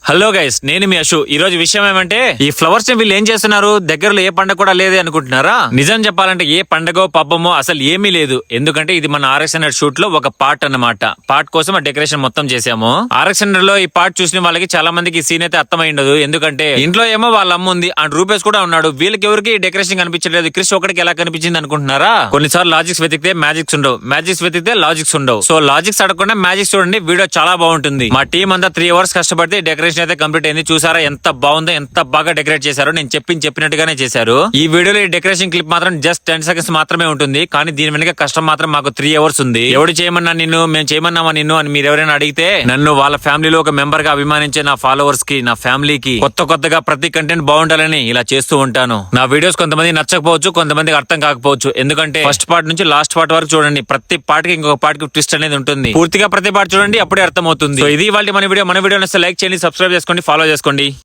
Hello guys, నేను మీ అశు. ఈ రోజు విషయం ఏమంటే, ఈ ఫ్లవర్స్ ని వీళ్ళు ఏం చేస్తున్నారు, దగ్గరలో ఏ పండగ కూడా లేదే అనుకుంటున్నారా? నిజం చెప్పాలంటే ఏ పండగో పబ్బమో అసలు ఏమీ లేదు. ఎందుకంటే ఇది మన RX100 షూట్ లో ఒక పార్ట్ అన్నమాట. పార్ట్ కోసం ఆ డెకరేషన్ మొత్తం చేసాము. RX100 లో ఈ పార్ట్ చూసిన వాళ్ళకి చాలా మందికి ఈ సీన్ అయితే అర్థమై ఉండదు. ఎందుకంటే ఇంట్లో ఏమో వాళ్ళ అమ్మ ఉంది అండ్ రూపేష్ కూడా ఉన్నాడు. వీళ్ళకి ఎవరికి డెకరేషన్ కనిపించలేదు. క్రిష్ ఒకటికి ఎలా కనిపించింది అనుకుంటున్నారా? కొన్నిసార్లు లాజిక్స్ వెతికితే మ్యాజిక్స్ ఉండవు, మ్యాజిక్స్ వెతికితే లాజిక్స్ ఉండవు. సో లాజిక్స్ అడగకుండా మ్యాజిక్స్ చూడండి, వీడియో చాలా బాగుంటుంది. మా టీం అంతా 3 hours కష్టపడితే డెకరేషన్ అయితే కంప్లీట్ అయింది. చూసారా ఎంత బాగుందో, ఎంత బాగా డెకరేట్ చేశారో. నేను చెప్పినట్టుగానే చేశారు. ఈ వీడియోలో ఈ డెకరేషన్ క్లిప్ మాత్రం జస్ట్ 10 seconds మాత్రమే ఉంటుంది. కానీ దీని వెనక కష్టం మాత్రం మాకు 3 hours ఉంది. ఎవడు చేయమన్నా నిన్ను, మేము చేయమన్నామా నిన్ను అని మీరు ఎవరైనా అడిగితే, నన్ను వాళ్ళ ఫ్యామిలీలో ఒక మెంబర్ గా అభిమానించే నా ఫాలోవర్స్ కి, నా ఫ్యామిలీకి కొత్తగా ప్రతి కంటెంట్ బాగుండాలని ఇలా చేస్తూ ఉంటాను. నా వీడియోస్ కొంతమంది నచ్చకపోవచ్చు, కొంతమందికి అర్థం కాకపోవచ్చు. ఎందుకంటే ఫస్ట్ పార్ట్ నుంచి లాస్ట్ పార్ట్ వరకు చూడండి. ప్రతి పార్ట్ కి ఇంకొక పార్ట్ కి ట్విస్ట్ అనేది ఉంటుంది. పూర్తిగా ప్రతి పార్ట్ చూడండి, అప్పుడే అర్థమవుతుంది. సో ఇది వాళ్ళ మన వీడియో. మన వీడియో లైక్ చేయండి, సబ్స్క్రైబ్ చేసుకోండి, ఫాలో చేసుకోండి.